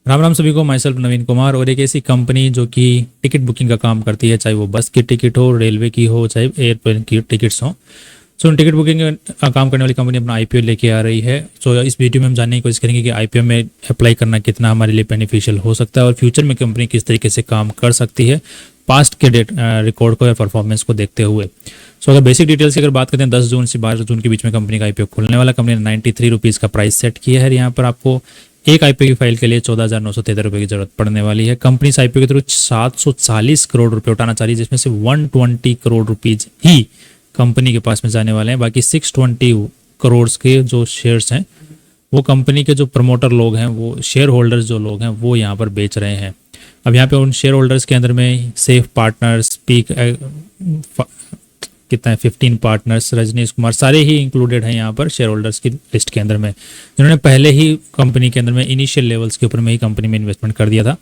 राम राम सभी को। My self नवीन कुमार। और एक ऐसी कंपनी जो कि टिकट बुकिंग का काम करती है, चाहे वो बस की टिकट हो, रेलवे की हो, चाहे एयरप्लेन की टिकट्स हो। सो उन टिकट बुकिंग का काम करने वाली कंपनी अपना आईपीओ लेके आ रही है। सो इस वीडियो में हम जानने की कोशिश करेंगे कि आईपीओ में अप्लाई करना कितना हमारे लिए बेनिफिशियल हो सकता है और फ्यूचर में कंपनी किस तरीके से काम कर सकती है पास्ट के रिकॉर्ड को या परफॉर्मेंस को देखते हुए। सो अगर बेसिक डिटेल्स की अगर बात करते हैं, 10 जून से 12 जून के बीच में कंपनी का आईपीओ खुलने वाला। कंपनी ने 93 रुपीज़ का प्राइस सेट किया है। यहाँ पर आपको एक आईपीओ की फाइल के लिए 14,973 रुपये की जरूरत पड़ने वाली है। कंपनी इस आईपीओ के थ्रू 740 करोड़ रुपए उठाना चाह रही है, जिसमें से 120 करोड़ रुपीज ही कंपनी के पास में जाने वाले हैं। बाकी 620 करोड़ के जो शेयर्स हैं वो कंपनी के जो प्रमोटर लोग हैं, वो शेयर होल्डर्स जो लोग हैं, वो यहाँ पर बेच रहे हैं। अब यहाँ पे उन शेयर होल्डर्स के अंदर में सेफ पार्टनर्स, कितना है 15 पार्टनर्स, रजनीश कुमार, सारे ही इंक्लूडेड हैं यहाँ पर शेयर होल्डर्स की लिस्ट के अंदर में, जिन्होंने पहले ही कंपनी के अंदर में इनिशियल लेवल्स के ऊपर में ही कंपनी में इन्वेस्टमेंट कर दिया था।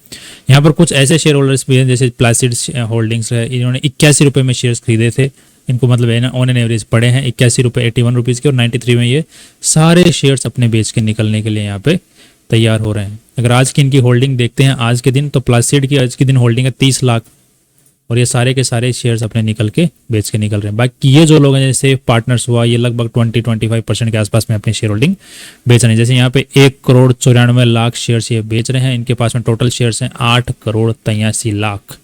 यहाँ पर कुछ ऐसे शेयर होल्डर्स भी हैं जैसे प्लासिड होल्डिंग्स है, इन्होंने 81 रुपये में शेयर्स खरीदे थे। इनको मतलब ऑन एन एवरेज पड़े हैं 81 रुपये, 81 रुपीज़ के, और 93 में ये सारे शेयर्स अपने बेच के निकलने के लिए यहाँ पे तैयार हो रहे हैं। अगर आज की इनकी होल्डिंग देखते हैं आज के दिन, तो प्लासिड की आज के दिन होल्डिंग है 30 लाख, और ये सारे के सारे शेयर्स अपने निकल के बेच के निकल रहे हैं। बाकी ये जो लोग हैं जैसे सेफ पार्टनर्स हुआ, ये लगभग 20-25% के आसपास में अपनी शेयर होल्डिंग बेच रहे हैं। जैसे यहाँ पे 1,94,00,000 शेयर्स ये बेच रहे हैं। इनके पास में टोटल शेयर्स हैं 8,83,00,000।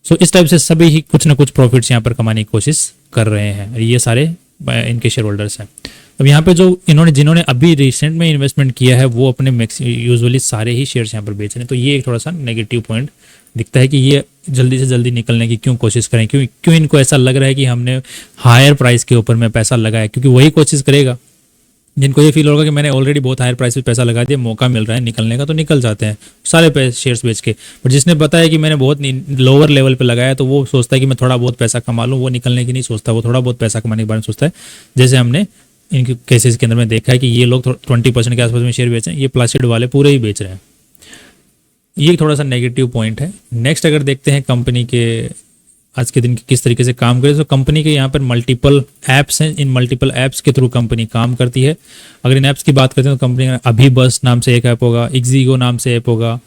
सो इस टाइप से सभी ही कुछ ना कुछ प्रॉफिट्स यहाँ पर कमाने की कोशिश कर रहे हैं। ये सारे इनके शेयर होल्डर्स हैं। अब यहाँ पे जो जिन्होंने अभी रिसेंट में इन्वेस्टमेंट किया है वो अपने यूजुअली सारे ही शेयर्स यहाँ पर बेच रहे हैं। तो ये एक थोड़ा सा नेगेटिव पॉइंट दिखता है कि ये जल्दी से जल्दी निकलने की क्यों कोशिश करें, क्यों इनको ऐसा लग रहा है कि हमने हायर प्राइस के ऊपर में पैसा लगाया। क्योंकि वही कोशिश करेगा जिनको ये फील होगा कि मैंने ऑलरेडी बहुत हायर प्राइस पे पैसा लगा दिया, मौका मिल रहा है निकलने का, तो निकल जाते हैं सारे शेयर्स बेच के। बट जिसने बताया कि मैंने बहुत लोअर लेवल पे लगाया, तो वो सोचता है कि मैं थोड़ा बहुत पैसा कमा लूँ, वो निकलने की नहीं सोचता, वो थोड़ा बहुत पैसा कमाने के बारे में सोचता है। जैसे हमने इनके केसेस के अंदर में देखा है कि ये लोग 20% के आसपास में शेयर बेच रहे हैं, ये प्लासिड वाले पूरे ही बेच रहे हैं। ये थोड़ा सा नेगेटिव पॉइंट है। नेक्स्ट अगर देखते हैं कंपनी के आज के दिन किस तरीके से काम करे, तो कंपनी के यहाँ पर मल्टीपल ऐप्स हैं। इन मल्टीपल ऐप्स के थ्रू कंपनी काम करती है। अगर इन ऐप्स की बात करते हैं तो कंपनी अभी बस नाम से एक ऐप होगा, इग्जीगो नाम से ऐप होगा,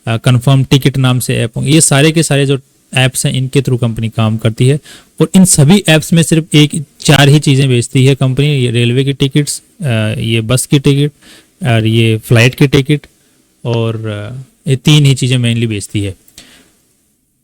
कंफर्म टिकट नाम से ऐप होगा। ये सारे के सारे जो ऐप्स हैं इनके थ्रू कंपनी काम करती है। और इन सभी ऐप्स में सिर्फ 4 ही चीज़ें बेचती है कंपनी। ये रेलवे की टिकट्स, ये बस की टिकट, और ये फ्लाइट की टिकट, और ये 3 ही चीज़ें मेनली बेचती है।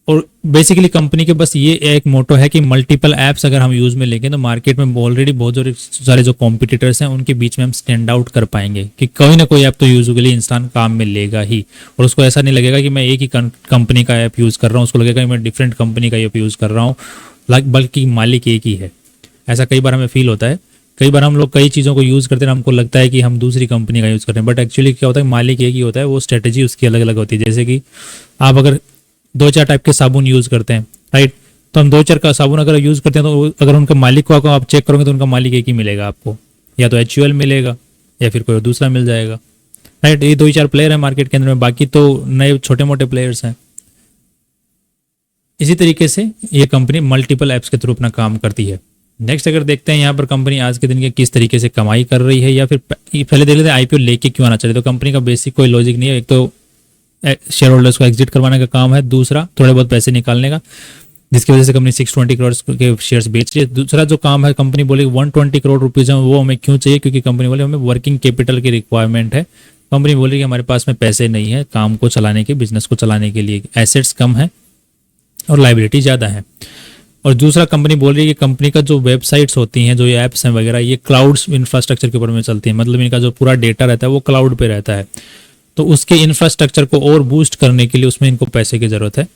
और बेसिकली कंपनी के बस ये एक मोटो है कि मल्टीपल ऐप्स अगर हम यूज़ में लेंगे तो मार्केट में ऑलरेडी बहुत सारे जो कॉम्पिटिटर्स हैं उनके बीच में हम स्टैंड आउट कर पाएंगे कि कोई ना कोई ऐप तो यूजुअली इंसान काम में लेगा ही। और उसको ऐसा नहीं लगेगा कि मैं एक ही कंपनी का ऐप यूज़ कर रहा हूँ, उसको लगेगा कि मैं डिफरेंट कंपनी का ऐप यूज़ कर रहा हूँ, बल्कि मालिक एक ही है। ऐसा कई बार हमें फील होता है। कई बार हम लोग कई चीज़ों को यूज़ करते हैं, हमको लगता है कि हम दूसरी कंपनी का यूज़ कर रहे हैं, बट एक्चुअली क्या होता है, मालिक एक ही होता है, वो स्ट्रेटेजी उसकी अलग अलग होती है। जैसे कि आप अगर 2-4 टाइप के साबुन यूज़ करते हैं, राइट, तो हम 2-4 का साबुन अगर यूज़ करते हैं तो अगर उनके मालिक को आप चेक करोगे तो उनका मालिक एक ही मिलेगा आपको, या तो HUL मिलेगा या फिर कोई दूसरा मिल जाएगा, राइट। ये 2-4 प्लेयर हैं मार्केट के अंदर में, बाकी तो नए छोटे मोटे प्लेयर्स हैं। इसी तरीके से ये कंपनी मल्टीपल ऐप्स के थ्रू अपना काम करती है। नेक्स्ट अगर देखते हैं यहाँ पर कंपनी आज के दिन के किस तरीके से कमाई कर रही है, या फिर पहले देख लेते हैं आईपीओ लेके क्यों आना चाहिए। तो कंपनी का बेसिक कोई लॉजिक नहीं है। एक तो शेयर होल्डर्स को एग्जिट करवाने का काम है, दूसरा थोड़े बहुत पैसे निकालने का, जिसकी वजह से कंपनी 620 करोड़ के शेयर्स बेच रही है। दूसरा जो काम है, कंपनी बोले 120 करोड़ रुपीज़ है, वो हमें क्यों चाहिए, क्योंकि कंपनी बोले हमें वर्किंग कैपिटल की रिक्वायरमेंट है। कंपनी बोली कि हमारे पास में पैसे नहीं है काम को चलाने के, बिजनेस को चलाने के लिए, एसेट्स कम है और लाइबिलिटी ज़्यादा है। और दूसरा कंपनी बोल रही है कि कंपनी का जो वेबसाइट्स होती हैं, जो ये ऐप्स हैं वगैरह, ये क्लाउड इंफ्रास्ट्रक्चर के ऊपर में चलती हैं। मतलब इनका जो पूरा डेटा रहता है वो क्लाउड पे रहता है, तो उसके इंफ्रास्ट्रक्चर को और बूस्ट करने के लिए उसमें इनको पैसे की ज़रूरत है।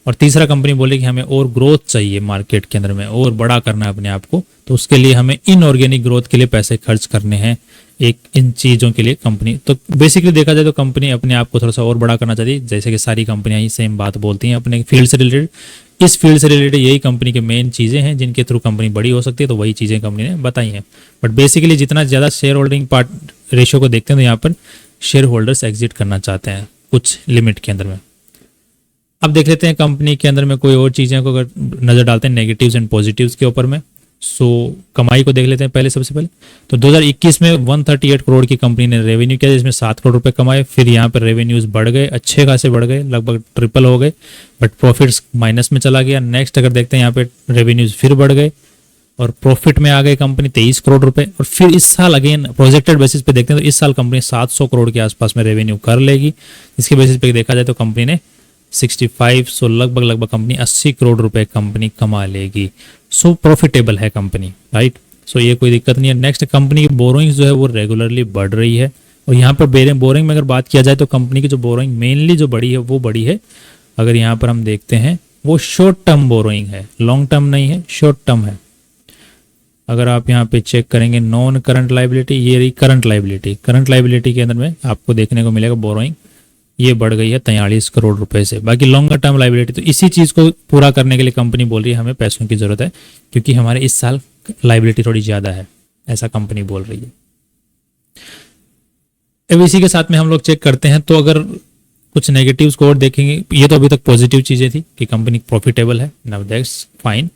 और तीसरा कंपनी बोले कि हमें और ग्रोथ चाहिए मार्केट के अंदर में, और बड़ा करना है अपने आप को, तो उसके लिए हमें इनऑर्गेनिक ग्रोथ के लिए पैसे खर्च करने हैं एक इन चीज़ों के लिए कंपनी। तो बेसिकली देखा जाए तो कंपनी अपने आप को थोड़ा सा और बड़ा करना चाहती है, जैसे कि सारी कंपनियां ही सेम बात बोलती हैं अपने फील्ड से रिलेटेड। इस फील्ड से रिलेटेड यही कंपनी के मेन चीज़ें हैं जिनके थ्रू कंपनी बड़ी हो सकती है, तो वही चीज़ें कंपनी ने बताई हैं। बट बेसिकली जितना ज़्यादा शेयर होल्डिंग पार्ट रेशियो को देखते हैं तो यहाँ पर शेयर होल्डर्स एग्जिट करना चाहते हैं कुछ लिमिट के अंदर में। अब देख लेते हैं कंपनी के अंदर में कोई और चीज़ें को अगर नज़र डालते हैं नेगेटिव्स एंड पॉजिटिव्स के ऊपर में। सो कमाई को देख लेते हैं पहले, सबसे पहले तो 2021 में 138 करोड़ की कंपनी ने रेवेन्यू किया, जिसमें 7 करोड़ रुपए कमाए। फिर यहाँ पर रेवेन्यूज बढ़ गए, अच्छे खासे बढ़ गए, लगभग ट्रिपल हो गए, बट प्रॉफिट्स माइनस में चला गया। नेक्स्ट अगर देखते हैं यहाँ पे रेवेन्यूज फिर बढ़ गए और प्रॉफिट में आ गए कंपनी 23 करोड़ रुपए। और फिर इस साल अगेन प्रोजेक्टेड बेसिस पे देखते हैं तो इस साल कंपनी 700 करोड़ के आसपास में रेवेन्यू कर लेगी। इसके बेसिस पे देखा जाए तो कंपनी ने 65, सो लगभग कंपनी 80 करोड़ रुपए कंपनी कमा लेगी। सो प्रॉफिटेबल है कंपनी, राइट। सो ये कोई दिक्कत नहीं है। नेक्स्ट, कंपनी की बोरोइंग्स जो है वो रेगुलरली बढ़ रही है। और यहाँ पर बोरिंग में अगर बात किया जाए तो कंपनी की जो बोरोइंग मेनली जो बड़ी है वो बड़ी है, अगर यहाँ पर हम देखते हैं वो शॉर्ट टर्म बोरोइंग है, लॉन्ग टर्म नहीं है, शॉर्ट टर्म है। अगर आप यहाँ पे चेक करेंगे नॉन करंट लाइबिलिटी, ये रही करंट लाइबिलिटी। करंट लाइबिलिटी के अंदर में आपको देखने को मिलेगा बोरोइंग ये बढ़ गई है 43 करोड़ रुपए से। बाकी लॉन्गर टर्म लाइबिलिटी, तो इसी चीज को पूरा करने के लिए कंपनी बोल रही है हमें पैसों की जरूरत है, क्योंकि हमारे इस साल लाइबिलिटी थोड़ी ज्यादा है, ऐसा कंपनी बोल रही है। अब इसी के साथ में हम लोग चेक करते हैं तो अगर कुछ नेगेटिव स्कोर देखेंगे, ये तो अभी तक पॉजिटिव चीजें थी कि कंपनी प्रॉफिटेबल है, नाउ दैट्स फाइन।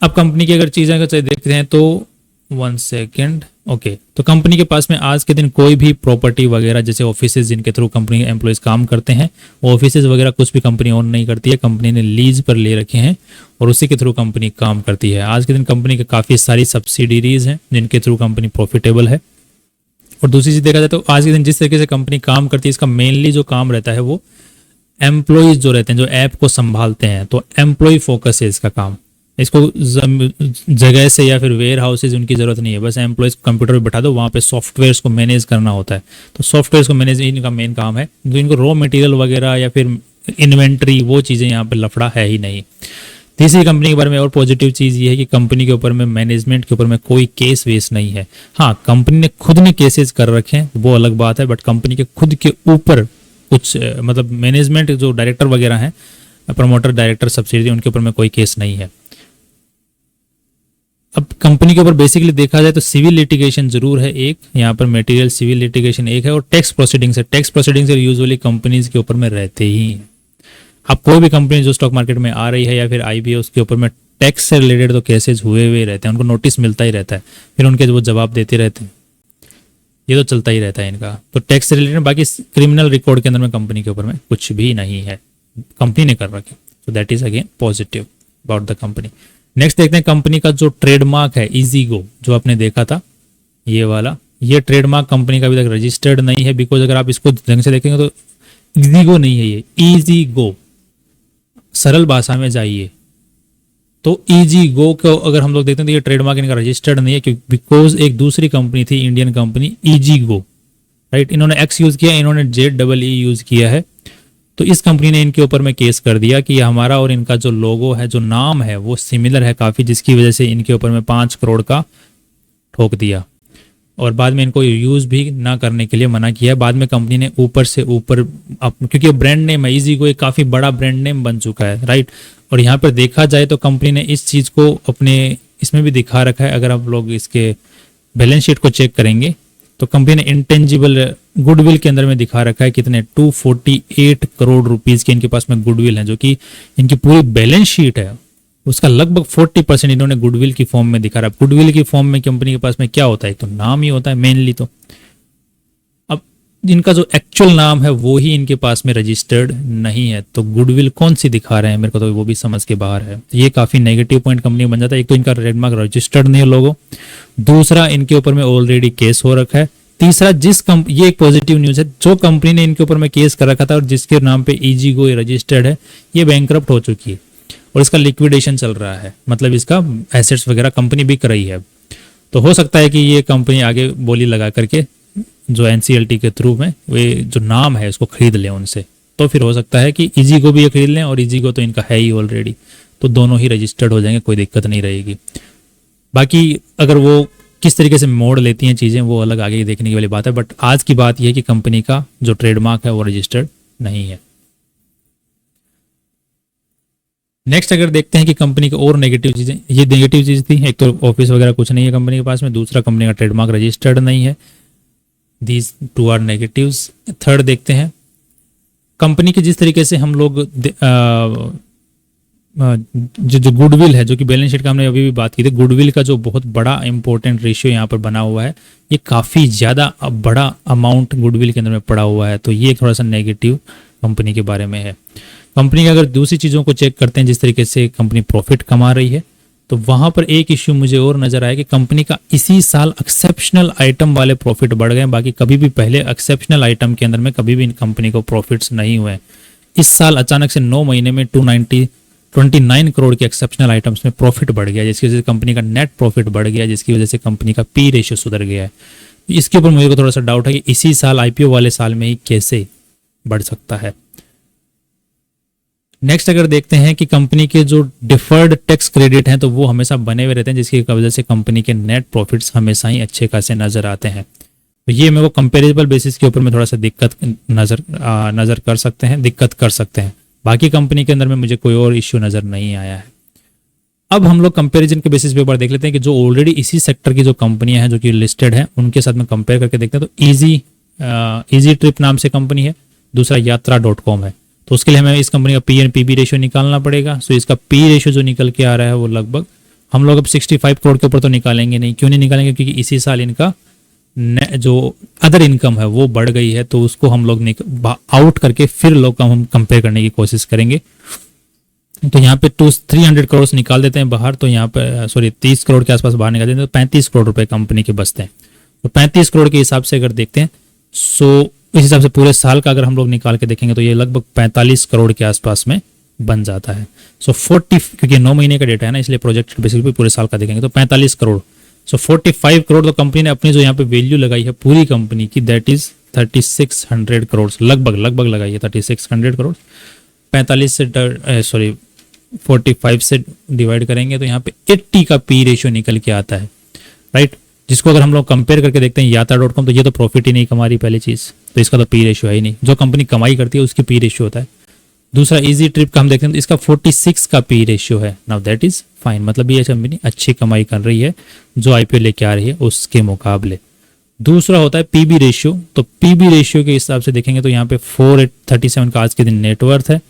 अब कंपनी की अगर चीजें अगर देखते हैं तो 1 सेकेंड, ओके। तो कंपनी के पास में आज के दिन कोई भी प्रॉपर्टी वगैरह जैसे ऑफिसेज जिनके थ्रू कंपनी के एम्प्लॉयज काम करते हैं, वो ऑफिसेज वगैरह कुछ भी कंपनी ओन नहीं करती है, कंपनी ने लीज पर ले रखे हैं और उसी के थ्रू कंपनी काम करती है। आज के दिन कंपनी के काफ़ी सारी सब्सिडीज हैं जिनके थ्रू कंपनी प्रॉफिटेबल है। और दूसरी चीज़ देखा जाए तो आज के दिन जिस तरीके से कंपनी काम करती है, इसका मेनली जो काम रहता है वो एम्प्लॉयज जो रहते हैं, जो ऐप को संभालते हैं, तो एम्प्लॉय फोकस है इसका काम। इसको जगह से या फिर वेयर हाउसेज उनकी जरूरत नहीं है, बस एम्प्लॉयज कंप्यूटर पे बैठा दो, वहाँ पे सॉफ्टवेयर्स को मैनेज करना होता है। तो सॉफ्टवेयर्स को मैनेज इनका मेन काम है। जो इनको रॉ मटेरियल वगैरह या फिर इन्वेंट्री वो चीज़ें यहाँ पे लफड़ा है ही नहीं। तीसरी कंपनी के बारे में और पॉजिटिव चीज़ ये है कि कंपनी के ऊपर में मैनेजमेंट के ऊपर में कोई केस वेस नहीं है। हाँ, कंपनी ने खुद ने केसेस कर रखे हैं वो अलग बात है, बट कंपनी के खुद के ऊपर कुछ मतलब मैनेजमेंट जो डायरेक्टर वगैरह हैं, प्रमोटर डायरेक्टर सब्सिडी, उनके ऊपर में कोई केस नहीं है। अब कंपनी के ऊपर बेसिकली देखा जाए तो सिविल लिटिगेशन जरूर है एक, यहाँ पर मटेरियल सिविल लिटिगेशन एक है, और टैक्स प्रोसीडिंग्स है। टैक्स प्रोसीडिंग्स यूजुअली कंपनीज के ऊपर में रहते ही हैं। अब कोई भी कंपनी जो स्टॉक मार्केट में आ रही है या फिर आई भी है, उसके ऊपर में टैक्स से रिलेटेड तो केसेज हुए हुए रहते हैं, उनको नोटिस मिलता ही रहता है, फिर उनके वो जवाब देते रहते हैं, ये तो चलता ही रहता है इनका। तो टैक्स से रिलेटेड, बाकी क्रिमिनल रिकॉर्ड के अंदर में कंपनी के ऊपर में कुछ भी नहीं है, कंपनी ने कर रखे। तो that is again positive about the company. Next देखते हैं कंपनी का जो ट्रेडमार्क है ईजीगो, जो आपने देखा था ये वाला, ये ट्रेडमार्क कंपनी का अभी तक रजिस्टर्ड नहीं है, बिकॉज अगर आप इसको ढंग से देखेंगे तो ईजीगो नहीं है, ये ईजीगो। सरल भाषा में जाइए तो ईजीगो को अगर हम लोग देखते हैं तो ये ट्रेडमार्क इनका रजिस्टर्ड नहीं है, क्योंकि बिकॉज एक दूसरी कंपनी थी इंडियन कंपनी ईजीगो, राइट। इन्होंने एक्स यूज किया, इन्होंने ZEE यूज किया है। तो इस कंपनी ने इनके ऊपर में केस कर दिया कि हमारा और इनका जो लोगो है, जो नाम है, वो सिमिलर है काफ़ी, जिसकी वजह से इनके ऊपर में 5 करोड़ का ठोक दिया और बाद में इनको यूज़ भी ना करने के लिए मना किया। बाद में कंपनी ने ऊपर से ऊपर, क्योंकि ब्रांड नेम है ईजीगो, एक काफ़ी बड़ा ब्रांड नेम बन चुका है, राइट। और यहाँ पर देखा जाए तो कंपनी ने इस चीज़ को अपने इसमें भी दिखा रखा है। अगर आप लोग इसके बैलेंस शीट को चेक करेंगे तो कंपनी ने इंटेंजिबल गुडविल के अंदर में दिखा रखा है कितने 248 करोड़ रुपीस के इनके पास में गुडविल है, जो कि इनकी पूरी बैलेंस शीट है उसका लगभग 40% इन्होंने गुडविल की फॉर्म में दिखा रहा है। गुडविल की फॉर्म में कंपनी के पास में क्या होता है, तो नाम ही होता है मेनली। तो अब इनका जो एक्चुअल नाम है वो ही इनके पास में रजिस्टर्ड नहीं है, तो गुडविल कौन सी दिखा रहे हैं मेरे को तो वो भी समझ के बाहर है। ये काफी नेगेटिव पॉइंट कंपनी बन जाता है। एक तो इनका ट्रेडमार्क रजिस्टर्ड नहीं है लोगो, दूसरा इनके ऊपर में ऑलरेडी केस हो रखा है, तीसरा ये एक पॉजिटिव न्यूज है, जो कंपनी ने इनके ऊपर में केस कर रखा था और जिसके नाम पे ईजीगो रजिस्टर्ड है, ये बैंकरप्ट हो चुकी है और इसका लिक्विडेशन चल रहा है, मतलब इसका एसेट्स वगैरह कंपनी बिक रही है। तो हो सकता है कि ये कंपनी आगे बोली लगा करके जो NCLT के थ्रू में वे जो नाम है उसको खरीद लें उनसे, तो फिर हो सकता है कि ईजीगो भी ये खरीद लें, और ईजीगो तो इनका है ही ऑलरेडी, तो दोनों ही रजिस्टर्ड हो जाएंगे, कोई दिक्कत नहीं रहेगी। बाकी अगर वो किस तरीके से मोड़ लेती हैं चीज़ें वो अलग आगे देखने की वाली बात है, बट आज की बात यह है कि कंपनी का जो ट्रेडमार्क है वो रजिस्टर्ड नहीं है। नेक्स्ट अगर देखते हैं कि कंपनी की और नेगेटिव चीज़ें, ये नेगेटिव चीज़ थी, एक तो ऑफिस वगैरह कुछ नहीं है कंपनी के पास में, दूसरा कंपनी का ट्रेडमार्क रजिस्टर्ड नहीं है, these two are negatives. Third देखते हैं कंपनी के जिस तरीके से हम लोग जो जो गुडविल है, जो कि बैलेंस शीट का हमने अभी भी बात की थी, गुडविल का जो बहुत बड़ा इंपॉर्टेंट रेशियो यहाँ पर बना हुआ है, ये काफ़ी ज़्यादा बड़ा अमाउंट गुडविल के अंदर में पड़ा हुआ है। तो ये थोड़ा सा नेगेटिव कंपनी के बारे में है। कंपनी की अगर दूसरी चीज़ों को चेक करते हैं, जिस तरीके से कंपनी प्रॉफिट कमा रही है, तो वहाँ पर एक इश्यू मुझे और नज़र आया कि कंपनी का इसी साल एक्सेप्शनल आइटम वाले प्रॉफिट बढ़ गए। बाकी कभी भी पहले एक्सेप्शनल आइटम के अंदर में कभी भी कंपनी को प्रॉफिट्स नहीं हुए। इस साल अचानक से 9 महीने में 229 करोड़ के एक्सेप्शनल आइटम्स में प्रॉफिट बढ़ गया, जिसकी वजह से कंपनी का नेट प्रॉफिट बढ़ गया, जिसकी वजह से कंपनी का पी रेशियो सुधर गया है। इसके ऊपर मुझे को थोड़ा सा डाउट है कि इसी साल आईपीओ वाले साल में ही कैसे बढ़ सकता है। नेक्स्ट अगर देखते हैं कि कंपनी के जो डिफर्ड टैक्स क्रेडिट हैं, तो वो हमेशा बने हुए रहते हैं, जिसकी वजह से कंपनी के नेट प्रॉफिट्स हमेशा ही अच्छे खासे नजर आते हैं। तो ये मेरे को कंपेरेबल बेसिस के ऊपर में थोड़ा सा दिक्कत नजर कर सकते हैं। बाकी कंपनी के अंदर में मुझे कोई और इश्यू नजर नहीं आया है। अब हम लोग कंपैरिजन के बेसिस पे एक बार देख लेते हैं कि जो ऑलरेडी इसी सेक्टर की जो कंपनियां हैं जो कि लिस्टेड हैं, उनके साथ में कंपेयर करके देखते हैं। तो इजी ट्रिप नाम से कंपनी है, दूसरा यात्रा.com है। तो उसके लिए हमें इस कंपनी का पी एंड पीबी रेशियो निकालना पड़ेगा। सो इसका पी रेशियो जो निकल के आ रहा है वो लगभग, हम लोग अब 65 करोड़ के ऊपर तो निकालेंगे नहीं। क्यों नहीं निकालेंगे? क्योंकि इसी साल इनका जो अदर इनकम है वो बढ़ गई है, तो उसको हम लोग आउट करके फिर लोग हम कंपेयर करने की कोशिश करेंगे। तो यहाँ पे 300 करोड़ निकाल देते हैं बाहर, तो यहाँ पे 30 करोड़ के आसपास बाहर निकाल देते हैं, तो 35 करोड़ रुपए कंपनी के बचते हैं। तो 35 करोड़ के हिसाब से अगर देखते हैं, सो इस हिसाब से पूरे साल का अगर हम लोग निकाल के देखेंगे तो ये लगभग 45 करोड़ के आसपास में बन जाता है। सो 40, क्योंकि 9 महीने का डेटा है ना, इसलिए प्रोजेक्ट बेसिकली पूरे साल का देखेंगे तो 45 करोड़। सो 45 करोड़ तो कंपनी ने अपनी जो यहाँ पे वैल्यू लगाई है पूरी कंपनी की, दैट इज 3600 करोड़, लगभग लगाई है 3600 करोड़। 45 से डिवाइड करेंगे तो यहाँ पे 80 का पी रेशियो निकल के आता है, राइट। जिसको अगर हम लोग कंपेयर करके देखते हैं यात्रा.com, तो ये तो प्रॉफिट ही नहीं कमा रही पहली चीज, तो इसका तो पी रेशियो है ही नहीं। जो कंपनी कमाई करती है उसकी पी रेशियो होता है। दूसरा इजी ट्रिप का हम देखते हैं तो इसका 46 का पी रेशियो है। नाउ दैट इज फाइन, मतलब ये कंपनी अच्छी कमाई कर रही है जो आईपीओ लेके आ रही है उसके मुकाबले। दूसरा होता है पीबी रेशियो। तो पीबी रेशियो के हिसाब से देखेंगे तो यहाँ पे 437 का आज के दिन नेटवर्थ है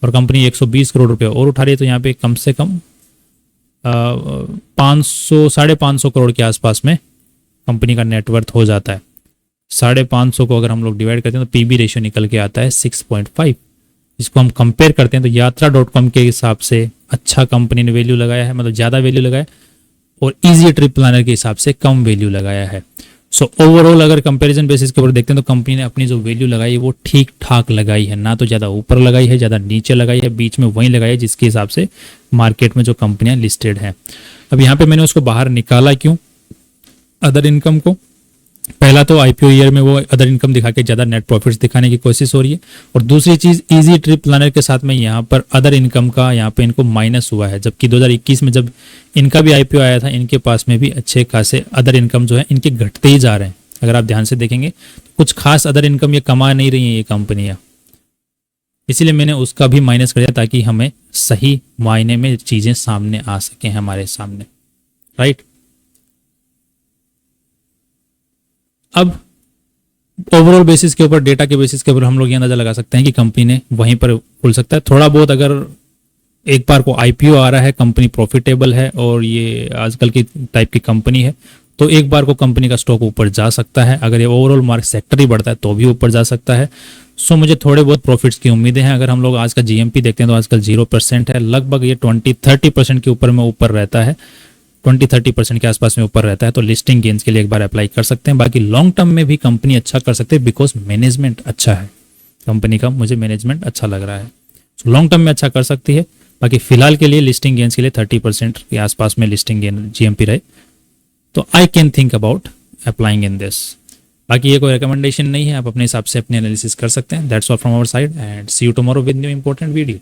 और कंपनी 120 करोड़ रुपए और उठा रही है, तो यहाँ पे कम से कम 500-550 करोड़ के आसपास में कंपनी का नेटवर्थ हो जाता है। 550 को अगर हम लोग डिवाइड करते हैं तो पीबी रेशियो निकल के आता है 6.5। इसको हम कंपेयर करते हैं तो यात्रा.com के हिसाब से अच्छा कंपनी ने वैल्यू लगाया है, मतलब ज़्यादा वैल्यू लगाया, और इजी ट्रिप प्लानर के हिसाब से कम वैल्यू लगाया है। सो ओवरऑल अगर कंपैरिजन बेसिस के ऊपर देखते हैं तो कंपनी ने अपनी जो वैल्यू लगाई है वो ठीक ठाक लगाई है, ना तो ज़्यादा ऊपर लगाई है, ज़्यादा नीचे लगाई है, बीच में वहीं लगाई है जिसके हिसाब से मार्केट में जो कंपनियां लिस्टेड हैं। अब यहाँ पे मैंने उसको बाहर निकाला क्यों, अदर इनकम को। पहला तो आईपीओ ईयर में वो अदर इनकम दिखा के ज़्यादा नेट प्रॉफिट्स दिखाने की कोशिश हो रही है, और दूसरी चीज़ इजी ट्रिप प्लानर के साथ में यहाँ पर अदर इनकम का यहाँ पे इनको माइनस हुआ है, जबकि 2021 में जब इनका भी आईपीओ आया था इनके पास में भी अच्छे खासे अदर इनकम जो है इनके घटते ही जा रहे हैं। अगर आप ध्यान से देखेंगे तो कुछ खास अदर इनकम ये कमा नहीं रही हैं ये कंपनियाँ, इसीलिए मैंने उसका भी माइनस कर दिया ताकि हमें सही मायने में चीज़ें सामने आ सकें हमारे सामने, राइट। अब ओवरऑल बेसिस के ऊपर, डेटा के बेसिस के ऊपर हम लोग ये अंदाजा लगा सकते हैं कि कंपनी ने वहीं पर खुल सकता है। थोड़ा बहुत अगर एक बार को आईपीओ आ रहा है, कंपनी प्रॉफिटेबल है और ये आजकल की टाइप की कंपनी है, तो एक बार को कंपनी का स्टॉक ऊपर जा सकता है। अगर ये ओवरऑल मार्केट सेक्टर ही बढ़ता है तो भी ऊपर जा सकता है। सो मुझे थोड़े बहुत प्रॉफिट्स की उम्मीदें हैं। अगर हम लोग आज का जीएमपी देखते हैं तो आजकल 0% है, लगभग ये 20-30% के ऊपर में ऊपर रहता है, 20-30% के आसपास में ऊपर रहता है। तो लिस्टिंग गेन्स के लिए एक बार अप्लाई कर सकते हैं। बाकी लॉन्ग टर्म में भी कंपनी अच्छा कर सकते हैं बिकॉज मैनेजमेंट अच्छा है कंपनी का, मुझे मैनेजमेंट अच्छा लग रहा है। तो लॉन्ग टर्म में अच्छा कर सकती है। बाकी फिलहाल के लिए लिस्टिंग गेन्स के लिए 30% के आसपास में लिस्टिंग गेन जीएमपी रहे तो I can think about applying in this. बाकी ये कोई रिकमेंडेशन नहीं है, आप अपने हिसाब से अपने एनालिसिस कर सकते हैं। That's all from our side and see you tomorrow with new important video.